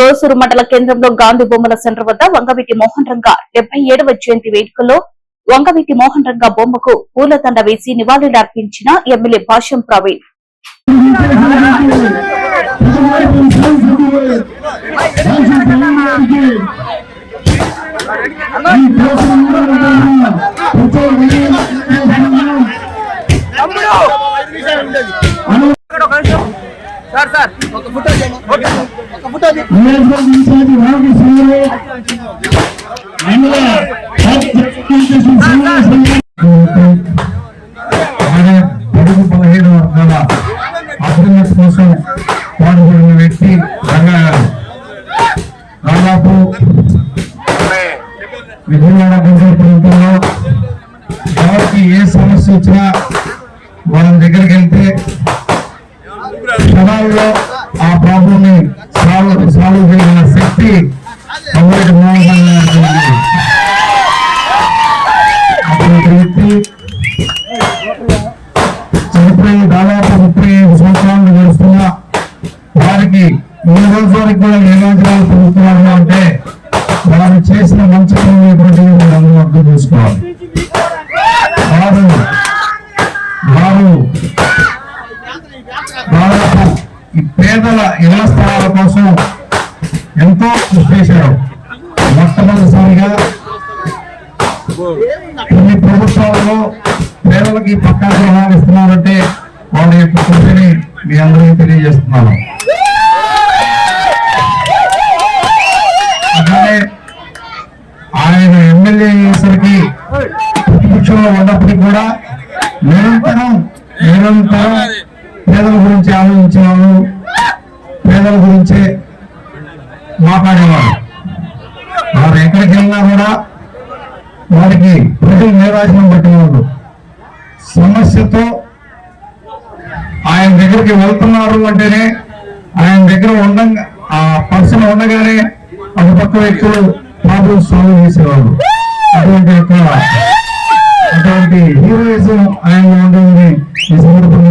గోసూరు మండల కేంద్రంలో గాంధీ బొమ్మల సెంటర్ వద్ద వంగవీటి మోహన్ రంగా 77వ జయంతి వేడుకల్లో వంగవీటి మోహన్ రంగా బొమ్మకు పూలదండ వేసి నివాళులర్పించిన ఎమ్మెల్యే భాష్యం ప్రవీణ్. పొడుగు 15 వర్గాల అభ్యున్నతి కోసం పాల్గొన్న వ్యక్తి రంగా గారు. దాదాపు విజయవాడ గుంటూరు ప్రాంతంలో ఎవరికి ఏ సమస్య వచ్చినా వాళ్ళ దగ్గరికి వెళ్తే క్షణాల్లో ఆ ప్రాబ్లం ని సాల్వ్ చేయగల శక్తి వంగవీటి మోహన్ రంగా అటువంటి వ్యక్తి చనిపోయి దాదాపు 35 సంవత్సరాలు గడుస్తున్నా వారికి ఈ రోజు వరకు కూడా నియోజకాలు పొందుతున్నారు అంటే వారు చేసిన మంచి పనులు అందరూ అర్థం చేసుకోవాలి. దాదాపు ఈ పేదల ఇళ్ల స్థలాల కోసం ఎంతో కృషి చేశారు. మొట్టమొదటిసారిగా కొన్ని ప్రభుత్వాలలో పేదలకి పక్కా గృహాలు ఇస్తున్నారంటే వాళ్ళ యొక్క కృషిని మీ అందరికీ తెలియజేస్తున్నాను. అలానే ఆయన ఎమ్మెల్యే అయ్యేసరికి ప్రతిపక్షంలో ఉన్నప్పటికీ కూడా నిరంతరం పేదల గురించి ఆలోచించేవాళ్ళు, పేదల గురించే మాట్లాడేవాళ్ళు. వారు ఎక్కడికి వెళ్ళినా కూడా వారికి ప్రజలు నిర్వాచనం పట్టేవాళ్ళు. సమస్యతో ఆయన దగ్గరికి వెళ్తున్నారు అంటేనే ఆయన దగ్గర ఆ పర్సన్ ఉండగానే అటుపక్క వ్యక్తులు ప్రాబ్లమ్స్ సాల్వ్ చేసేవాళ్ళు. అటువంటి హీరోయిజం ఆయన ఉంటుంది. ఈ సందర్భంగా